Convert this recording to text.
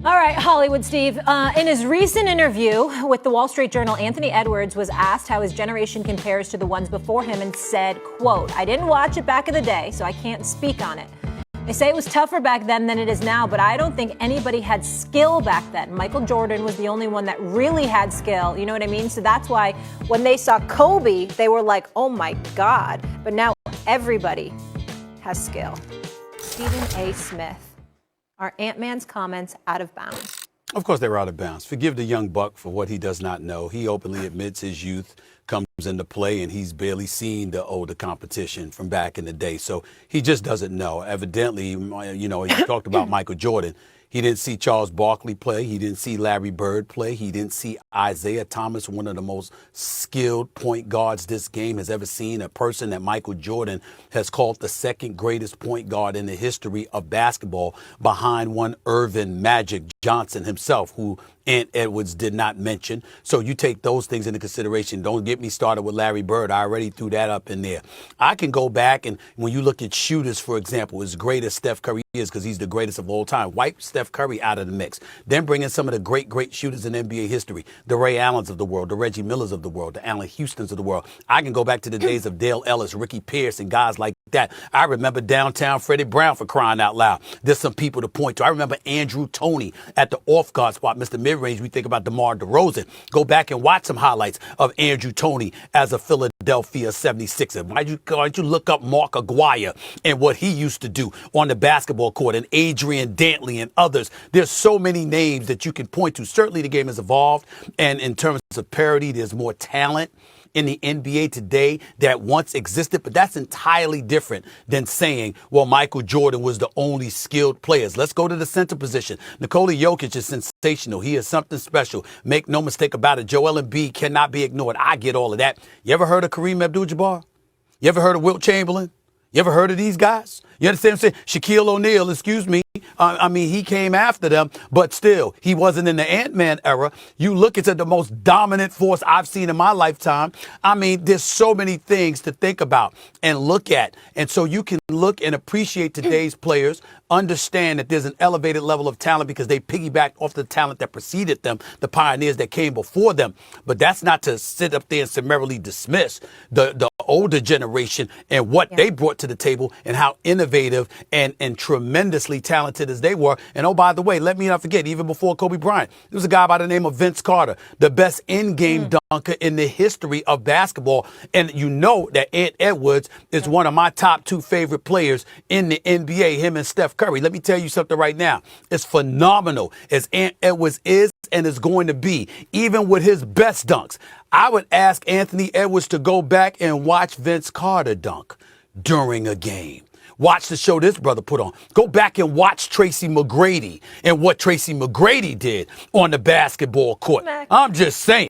All right, Hollywood Steve. In his recent interview with the Wall Street Journal, Anthony Edwards was asked how his generation compares to the ones before him and said, quote, "I didn't watch it back in the day, so I can't speak on it. They say it was tougher back then than it is now, but I don't think anybody had skill back then. Michael Jordan was the only one that really had skill." You know what I mean? So that's why when they saw Kobe, they were like, oh my God. But now everybody has skill. Stephen A. Smith. Are Ant-Man's comments out of bounds? Of course they're out of bounds. Forgive the young buck for what he does not know. He openly admits his youth comes into play, and he's barely seen the older competition from back in the day. So he just doesn't know. Evidently, you know, he talked about Michael Jordan. He didn't see Charles Barkley play. He didn't see Larry Bird play. He didn't see Isaiah Thomas, one of the most skilled point guards this game has ever seen, a person that Michael Jordan has called the second greatest point guard in the history of basketball, behind one Irvin Magic Johnson himself, who Ant Edwards did not mention. So you take those things into consideration. Don't get me started with Larry Bird. I already threw that up in there. I can go back, and when you look at shooters, for example, as great as Steph Curry is, because he's the greatest of all time, wipe Steph Curry out of the mix. Then bring in some of the great shooters in NBA history, the Ray Allens of the world, the Reggie Millers of the world, the Allen Houstons of the world. I can go back to the days of Dale Ellis, Ricky Pierce, and guys like that. I remember downtown Freddie Brown, for crying out loud. There's some people to point to. I remember Andrew Toney at the off-guard spot, Mr. Mid-Range. We think about DeMar DeRozan. Go back and watch some highlights of Andrew Toney as a Philadelphia 76er. Why'd you look up Mark Aguirre and what he used to do on the basketball court, and Adrian Dantley and others? There's so many names that you can point to. Certainly the game has evolved, and in terms of parity, there's more talent in the NBA today that once existed, but that's entirely different than saying, well, Michael Jordan was the only skilled players. Let's go to the center position. Nikola Jokic is sensational. He is something special. Make no mistake about it. Joel Embiid cannot be ignored. I get all of that. You ever heard of Kareem Abdul-Jabbar? You ever heard of Wilt Chamberlain? You ever heard of these guys? You understand what I'm saying? Shaquille O'Neal, excuse me. I mean, he came after them, but still, he wasn't in the Ant-Man era. You look at the most dominant force I've seen in my lifetime. I mean, there's so many things to think about and look at. And so you can look and appreciate today's players, understand that there's an elevated level of talent because they piggyback off the talent that preceded them, the pioneers that came before them. But that's not to sit up there and summarily dismiss the older generation and what they brought to the table and how innovative and tremendously talented as they were. And oh, by the way, let me not forget, even before Kobe Bryant, there was a guy by the name of Vince Carter, the best in-game dunker in the history of basketball. And you know that Ant Edwards is one of my top two favorite players in the NBA, him and Steph Curry. Let me tell you something right now. It's phenomenal as Ant Edwards is and is going to be, even with his best dunks. I would ask Anthony Edwards to go back and watch Vince Carter dunk during a game. Watch the show this brother put on. Go back and watch Tracy McGrady and what Tracy McGrady did on the basketball court. I'm just saying.